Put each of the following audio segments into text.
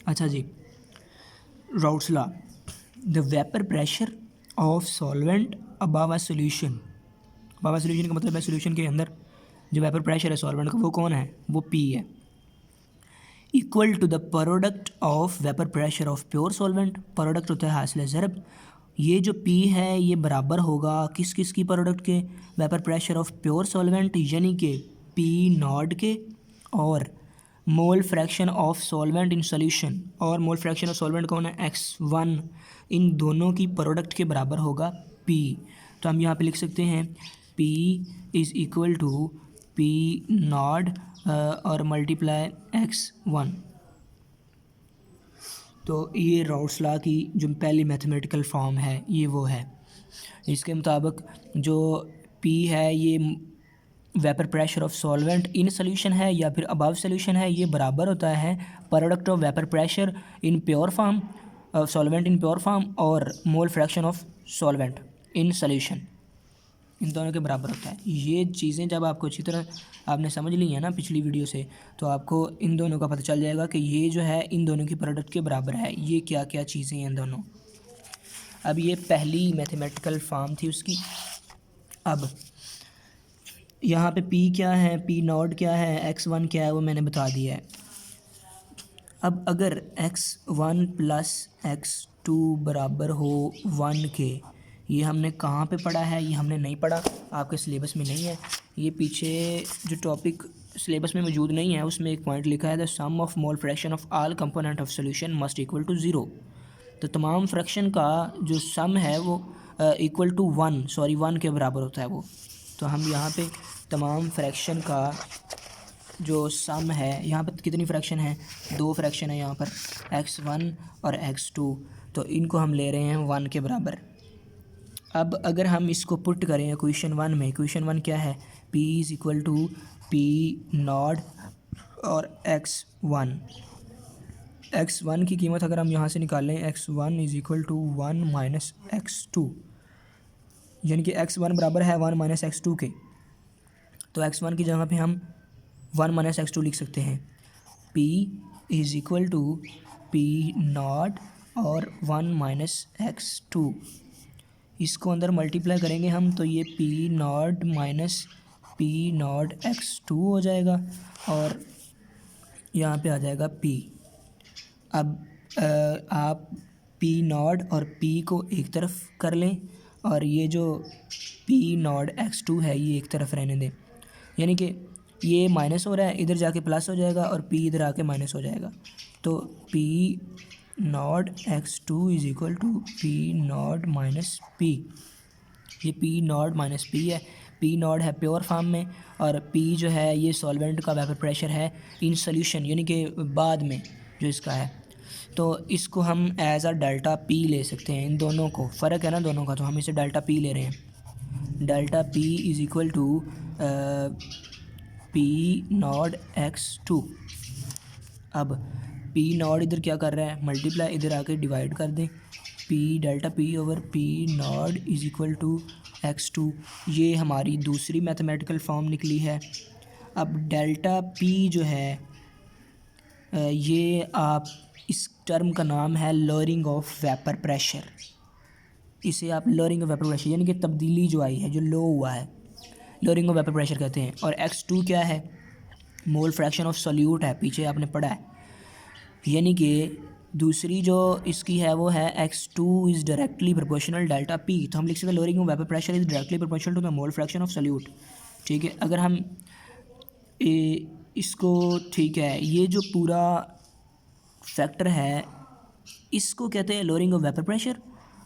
अच्छा जी, Raoult's law, the vapour pressure of solvent above a solution. Above a solution का मतलब है सॉल्यूशन के अंदर जो वेपर प्रेशर है सॉल्वेंट का वो कौन है, वो पी है, equal to the product of vapour pressure of pure solvent. Product होता है हासिल ज़रब। ये जो पी है ये बराबर होगा किस किस की प्रोडक्ट के, vapour pressure of pure solvent यानी कि पी नॉट के, और mole fraction of solvent in solution, और मोल फ्रैक्शन ऑफ सॉल्वेंट कौन है, x1। इन दोनों की प्रोडक्ट के बराबर होगा p। तो हम यहाँ पे लिख सकते हैं p is equal to P naught और मल्टीप्लाई x1। तो ये राउट्स लॉ की जो पहली मैथमेटिकल फॉर्म है ये वो है। इसके मुताबिक जो P है ये vapour pressure of solvent in solution है या फिर अबव सोल्यूशन है, ये बराबर होता है product of vapour pressure in pure form, solvent in pure form, और mole fraction of solvent in solution, इन दोनों के बराबर होता है। ये चीज़ें जब आपको अच्छी तरह आपने समझ ली हैं ना पिछली वीडियो से, तो आपको इन दोनों का पता चल जाएगा कि ये जो है इन दोनों की प्रोडक्ट के बराबर है, ये क्या क्या चीज़ें हैं दोनों। अब ये पहली मैथमेटिकल फॉर्म थी उसकी। अब यहाँ पे P क्या है, P नॉट क्या है, x1 क्या है, वो मैंने बता दिया है। अब अगर x1 प्लस x2 बराबर हो 1 के, ये हमने कहाँ पे पढ़ा है, ये हमने नहीं पढ़ा, आपके सिलेबस में नहीं है। ये पीछे जो टॉपिक सिलेबस में मौजूद नहीं है उसमें एक पॉइंट लिखा है, the sum of mole fraction of all component of solution must equal to 0। तो तमाम फ्रैक्शन का जो सम है वो इक्वल टू 1 के बराबर होता है वो। तो हम यहाँ पे तमाम फ्रैक्शन का जो सम है, यहाँ पर कितनी फ्रैक्शन है, 2 फ्रैक्शन है यहाँ पर, x1 और x2, तो इनको हम ले रहे हैं 1 के बराबर। अब अगर हम इसको पुट करें इक्वेशन 1 में, इक्वेशन 1 क्या है, p is equal to P naught और x1 की कीमत अगर हम यहाँ से निकालें, x1 is equal to 1 minus x2, यानी कि x1 बराबर है 1 माइनस x2 के। तो x1 की जगह पे हम 1 माइनस x2 लिख सकते हैं। p is equal to P naught और 1 माइनस x2, इसको अंदर मल्टीप्लाई करेंगे हम तो ये P naught minus P naught x2 हो जाएगा, और यहाँ पे आ जाएगा p। अब आप p नॉट और p को एक तरफ कर लें और ये जो p नॉट x2 है ये एक तरफ रहने दें, यानी कि ये माइनस हो रहा है, इधर जाके प्लस हो जाएगा और p इधर आके माइनस हो जाएगा। तो p naught x2 is equal to P naught minus p। ये p नॉट माइनस p है, p नॉट है प्योर फॉर्म में और p जो है ये सॉल्वेंट का वेपर प्रेशर है इन सोल्यूशन, यानी कि बाद में जो इसका है। तो इसको हम एज अ डेल्टा p ले सकते हैं, इन दोनों को फ़र्क है ना दोनों का, तो हम इसे डेल्टा p ले रहे हैं। Delta p is equal to P naught x2। अब p नॉट इधर क्या कर रहा है, मल्टीप्लाई, इधर आके डिवाइड कर दें, p delta p over p naught is equal to x2। ये हमारी दूसरी मैथमेटिकल फॉर्म निकली है। अब डेल्टा p जो है ये आप इस टर्म का नाम है लोअरिंग ऑफ वेपर प्रेशर। इसे आप लोअरिंग ऑफ वेपर प्रेशर यानी कि तब्दीली जो आई है, जो लो हुआ है, लोअरिंग ऑफ वेपर प्रेशर कहते हैं। और x2 क्या है, मोल फ्रैक्शन ऑफ सोल्यूट है, पीछे आपने पढ़ा है, यानी कि दूसरी जो इसकी है वो है x2 is directly proportional delta p। तो हम लिख सकते हैं lowering of vapour pressure is directly proportional to the mole fraction of solute. ठीक है, अगर हम इसको, ठीक है, ये जो पूरा फैक्टर है इसको कहते हैं लोअरिंग ऑफ वेपर प्रेशर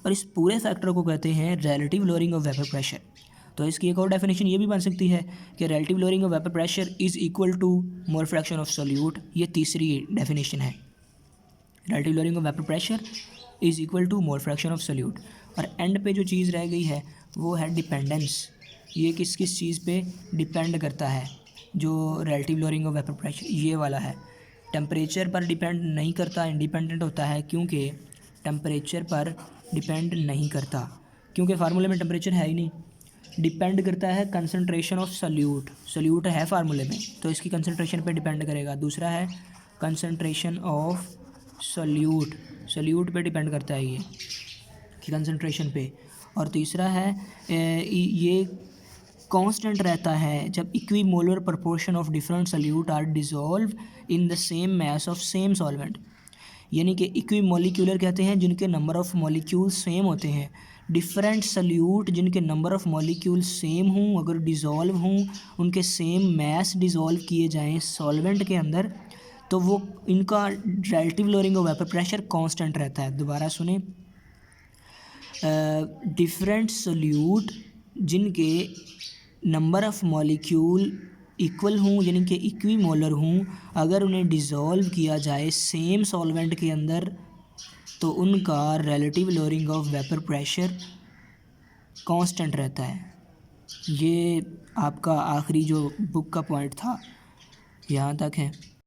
और इस पूरे फैक्टर को कहते हैं relative lowering of vapour pressure. तो इसकी एक और डेफिनेशन ये भी बन सकती है कि relative lowering of vapour pressure is equal to mole fraction of solute. ये तीसरी डेफिनेशन है, relative lowering of vapour pressure is equal to mole fraction of solute. और एंड पे जो चीज़ रह गई है वो है डिपेंडेंस। ये किस किस चीज़ पे डिपेंड करता है, जो relative lowering of vapour pressure ये वाला है, टेम्परेचर पर डिपेंड नहीं करता, इंडिपेंडेंट होता है, क्योंकि टेम्परेचर पर डिपेंड नहीं करता, क्योंकि फार्मूले में टेम्परेचर है ही नहीं। डिपेंड करता है कंसंट्रेशन ऑफ सोल्यूट, सोल्यूट है फार्मूले में तो इसकी कंसंट्रेशन पे डिपेंड करेगा। दूसरा है कंसंट्रेशन ऑफ सल्यूट पे डिपेंड करता है ये कि कंसंट्रेशन पे। और तीसरा है ये कांस्टेंट रहता है जब equimolar proportion of different solute are dissolve in the same mass of same solvent. यानी कि इक्विमोलिक्यूलर कहते हैं जिनके नंबर ऑफ मॉलिक्यूल्स सेम होते हैं। डिफरेंट सल्यूट जिनके नंबर ऑफ मॉलिक्यूल्स सेम हों, अगर डिज़ोल्व हों, उनके सेम मैस डिज़ोल्व किए जाएं सॉल्वेंट के अंदर, तो वो इनका relative lowering of vapour pressure constant रहता है। दोबारा सुने, डिफरेंट सल्यूट जिनके नंबर ऑफ़ मॉलिक्यूल इक्वल हों यानी कि इक्विमोलर हों, अगर उन्हें डिज़ोल्व किया जाए सेम सॉल्वेंट के अंदर तो उनका relative lowering of vapour pressure constant रहता है। ये आपका आखिरी जो बुक का पॉइंट था यहाँ तक है।